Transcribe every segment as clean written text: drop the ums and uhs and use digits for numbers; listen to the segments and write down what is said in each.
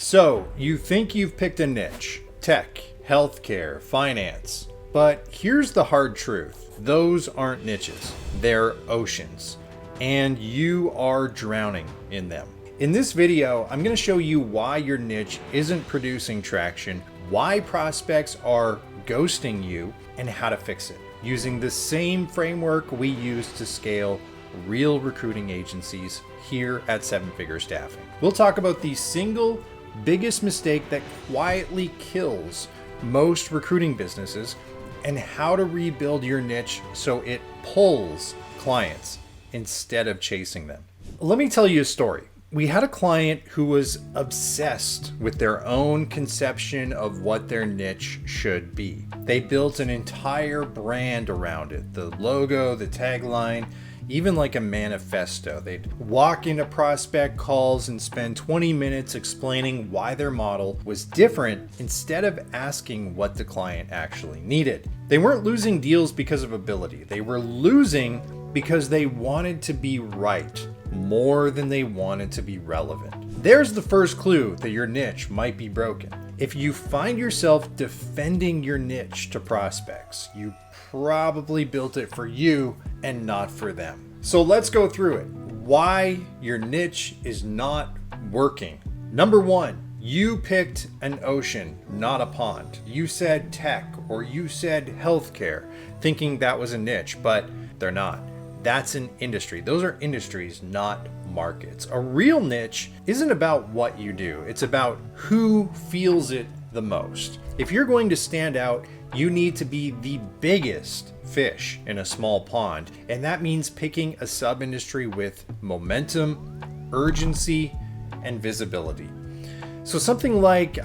So you think you've picked a niche: tech, healthcare, finance. But here's the hard truth. Those aren't niches. They're oceans. And you are drowning in them. In this video, I'm going to show you why your niche isn't producing traction, why prospects are ghosting you, and how to fix it, using the same framework we use to scale real recruiting agencies here at Seven Figure Staffing. We'll talk about the single biggest mistake that quietly kills most recruiting businesses and how to rebuild your niche so it pulls clients instead of chasing them. Let me tell you a story. We had a client who was obsessed with their own conception of what their niche should be. They built an entire brand around it, the logo, the tagline, even like a manifesto. They'd walk into prospect calls and spend 20 minutes explaining why their model was different instead of asking what the client actually needed. They weren't losing deals because of ability. They were losing because they wanted to be right more than they wanted to be relevant. There's the first clue that your niche might be broken. If you find yourself defending your niche to prospects, you probably built it for you and not for them. So let's go through it. Why your niche is not working. Number one, you picked an ocean, not a pond. You said tech or you said healthcare, thinking that was a niche, but they're not. That's an industry. Those are industries, not markets. A real niche isn't about what you do. It's about who feels it the most. If you're going to stand out, you need to be the biggest fish in a small pond. And that means picking a sub-industry with momentum, urgency, and visibility. So something like,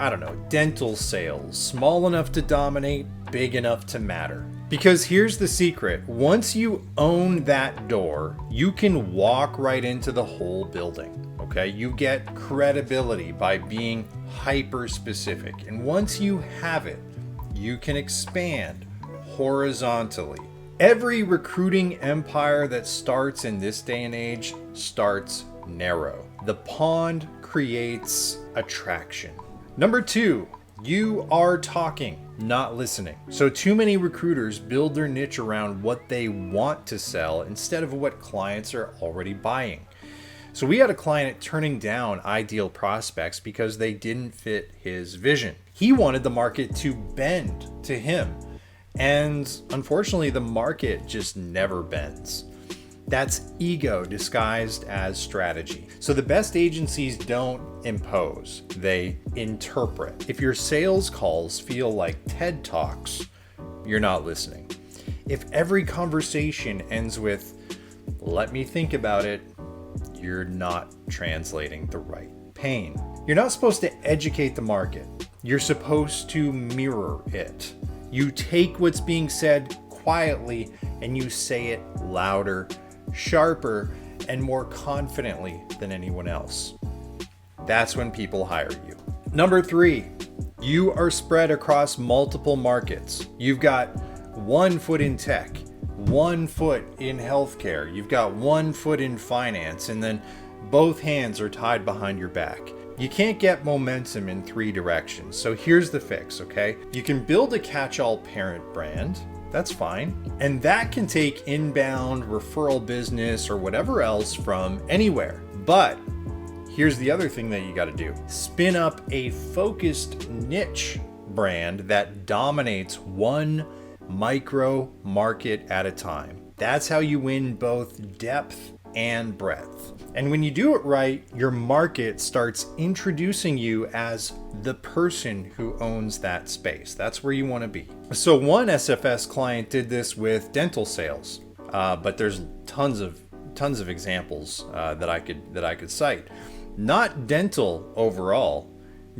dental sales, small enough to dominate, big enough to matter. Because here's the secret. Once you own that door, you can walk right into the whole building. Okay? You get credibility by being hyper specific. And once you have it, you can expand horizontally. Every recruiting empire that starts in this day and age starts narrow. The pond creates attraction. Number two, you are talking, not listening. So too many recruiters build their niche around what they want to sell instead of what clients are already buying. So we had a client turning down ideal prospects because they didn't fit his vision. He wanted the market to bend to him. And unfortunately, the market just never bends. That's ego disguised as strategy. So the best agencies don't impose, they interpret. If your sales calls feel like TED Talks, you're not listening. If every conversation ends with, "Let me think about it," you're not translating the right pain. You're not supposed to educate the market. You're supposed to mirror it. You take what's being said quietly and you say it louder, sharper, and more confidently than anyone else. That's when people hire you. Number three, you are spread across multiple markets. You've got 1 foot in tech, 1 foot in healthcare, you've got 1 foot in finance, and then both hands are tied behind your back. You can't get momentum in 3 directions. So here's the fix, okay? You can build a catch-all parent brand. That's fine. And that can take inbound referral business or whatever else from anywhere. But here's the other thing that you got to do. Spin up a focused niche brand that dominates one micro market at a time. That's how you win both depth and breadth. And when you do it right, your market starts introducing you as the person who owns that space. That's where you want to be. So one SFS client did this with dental sales, but there's tons of examples that I could cite. Not dental overall,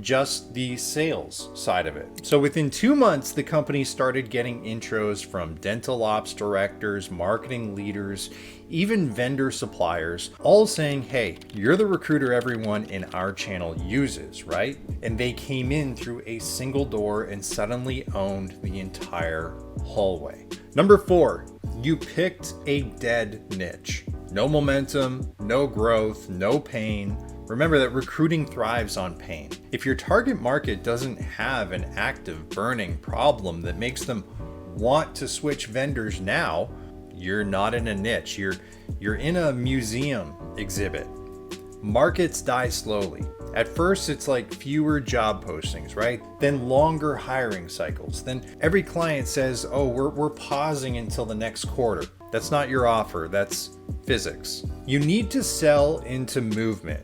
just the sales side of it. So within 2 months, the company started getting intros from dental ops directors, marketing leaders, even vendor suppliers, all saying, "Hey, you're the recruiter everyone in our channel uses, right?" And they came in through a single door and suddenly owned the entire hallway. Number 4, you picked a dead niche. No momentum, no growth, no pain, Remember that recruiting thrives on pain. If your target market doesn't have an active burning problem that makes them want to switch vendors now, you're not in a niche. You're in a museum exhibit. Markets die slowly. At first, it's like fewer job postings, right? Then longer hiring cycles. Then every client says, oh, we're pausing until the next quarter. That's not your offer, that's physics. You need to sell into movement,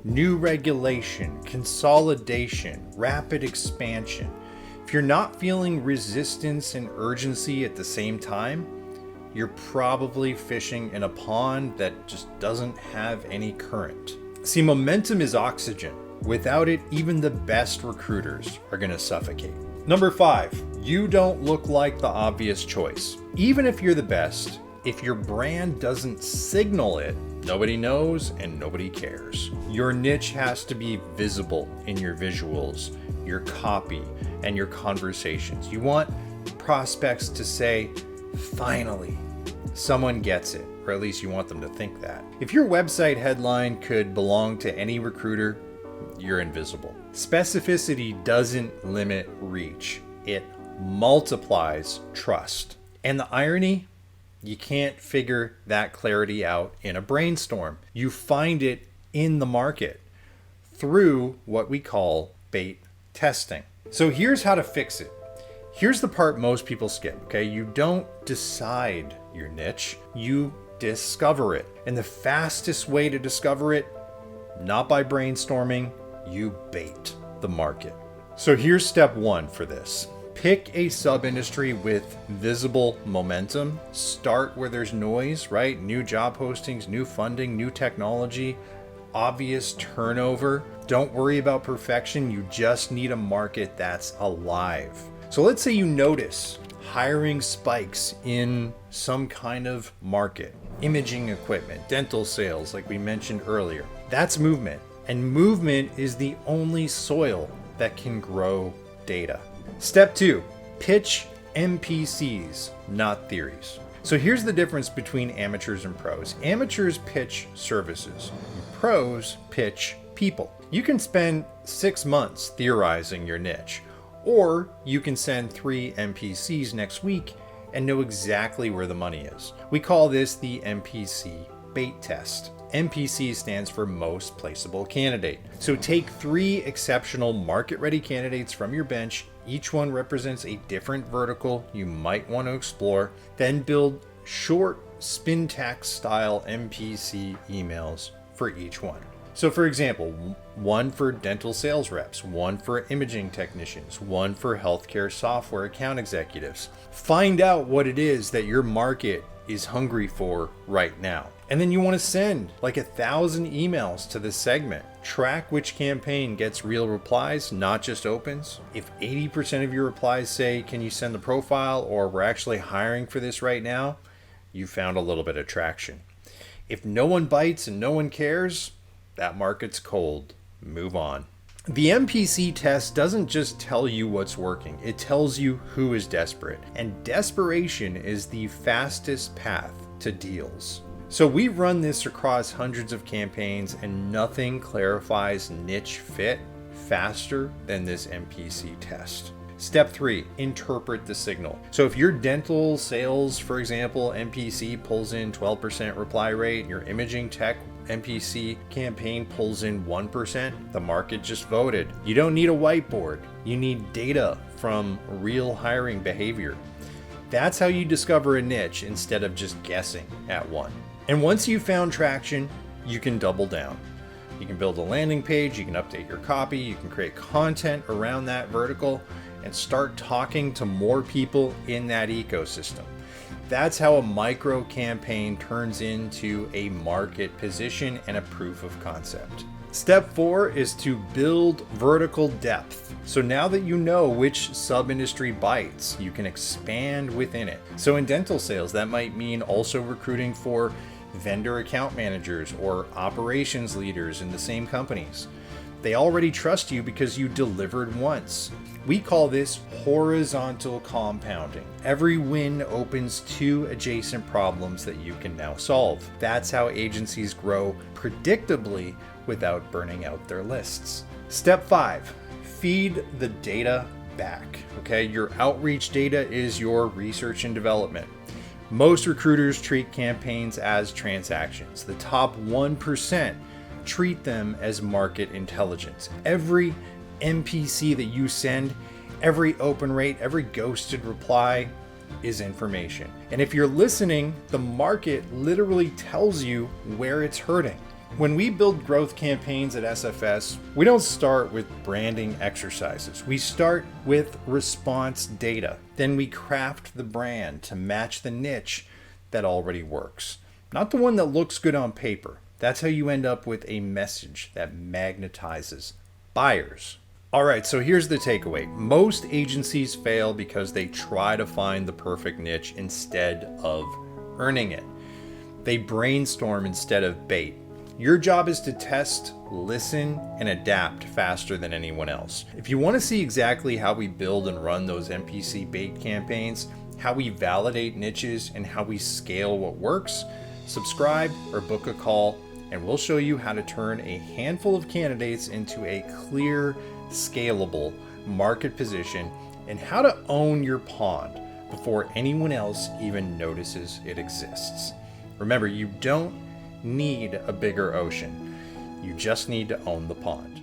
new regulation, consolidation, rapid expansion. If you're not feeling resistance and urgency at the same time, you're probably fishing in a pond that just doesn't have any current. See, momentum is oxygen. Without it, even the best recruiters are going to suffocate. Number 5, you don't look like the obvious choice. Even if you're the best, if your brand doesn't signal it, nobody knows and nobody cares. Your niche has to be visible in your visuals, your copy, and your conversations. You want prospects to say, finally, someone gets it, or at least you want them to think that. If your website headline could belong to any recruiter, you're invisible. Specificity doesn't limit reach. It multiplies trust. And the irony, you can't figure that clarity out in a brainstorm. You find it in the market through what we call bait testing. So here's how to fix it. Here's the part most people skip, okay? You don't decide your niche, you discover it. And the fastest way to discover it, not by brainstorming, you bait the market. So here's step 1 for this. Pick a sub-industry with visible momentum. Start where there's noise, right? New job postings, new funding, new technology, obvious turnover. Don't worry about perfection. You just need a market that's alive. So let's say you notice hiring spikes in some kind of market. Imaging equipment, dental sales, like we mentioned earlier. That's movement. And movement is the only soil that can grow data. Step 2, pitch MPCs, not theories. So here's the difference between amateurs and pros. Amateurs pitch services. Pros pitch people. You can spend 6 months theorizing your niche, or you can send 3 MPCs next week and know exactly where the money is. We call this the MPC bait test. MPC stands for most placeable candidate. So take 3 exceptional market-ready candidates from your bench. Each one represents a different vertical you might want to explore. Then build short Spintax style MPC emails for each one. So for example, 1 for dental sales reps, 1 for imaging technicians, 1 for healthcare software account executives. Find out what it is that your market is hungry for right now. And then you want to send like 1,000 emails to this segment. Track which campaign gets real replies, not just opens. If 80% of your replies say, can you send the profile, or we're actually hiring for this right now, you found a little bit of traction. If no one bites and no one cares, that market's cold. Move on. The MPC test doesn't just tell you what's working, it tells you who is desperate. And desperation is the fastest path to deals. So we've run this across hundreds of campaigns, and nothing clarifies niche fit faster than this MPC test. Step 3, interpret the signal. So if your dental sales, for example, MPC pulls in 12% reply rate, your imaging tech MPC campaign pulls in 1%, the market just voted. You don't need a whiteboard. You need data from real hiring behavior. That's how you discover a niche instead of just guessing at one. And once you've found traction, you can double down. You can build a landing page, you can update your copy, you can create content around that vertical, and start talking to more people in that ecosystem. That's how a micro campaign turns into a market position and a proof of concept. Step 4 is to build vertical depth. So now that you know which sub-industry bites, you can expand within it. So in dental sales, that might mean also recruiting for vendor account managers or operations leaders in the same companies. They already trust you because you delivered once. We call this horizontal compounding. Every win opens 2 adjacent problems that you can now solve. That's how agencies grow predictably without burning out their lists. Step 5, feed the data back. Okay, your outreach data is your research and development. Most recruiters treat campaigns as transactions. The top 1% treat them as market intelligence. Every NPC that you send, every open rate, every ghosted reply is information. And if you're listening, the market literally tells you where it's hurting. When we build growth campaigns at SFS, we don't start with branding exercises. We start with response data. Then we craft the brand to match the niche that already works, not the one that looks good on paper. That's how you end up with a message that magnetizes buyers. All right, so here's the takeaway. Most agencies fail because they try to find the perfect niche instead of earning it. They brainstorm instead of bait. Your job is to test, listen, and adapt faster than anyone else. If you want to see exactly how we build and run those NPC bait campaigns, how we validate niches, and how we scale what works, subscribe or book a call, and we'll show you how to turn a handful of candidates into a clear, scalable market position and how to own your pond before anyone else even notices it exists. Remember, you don't need a bigger ocean. You just need to own the pond.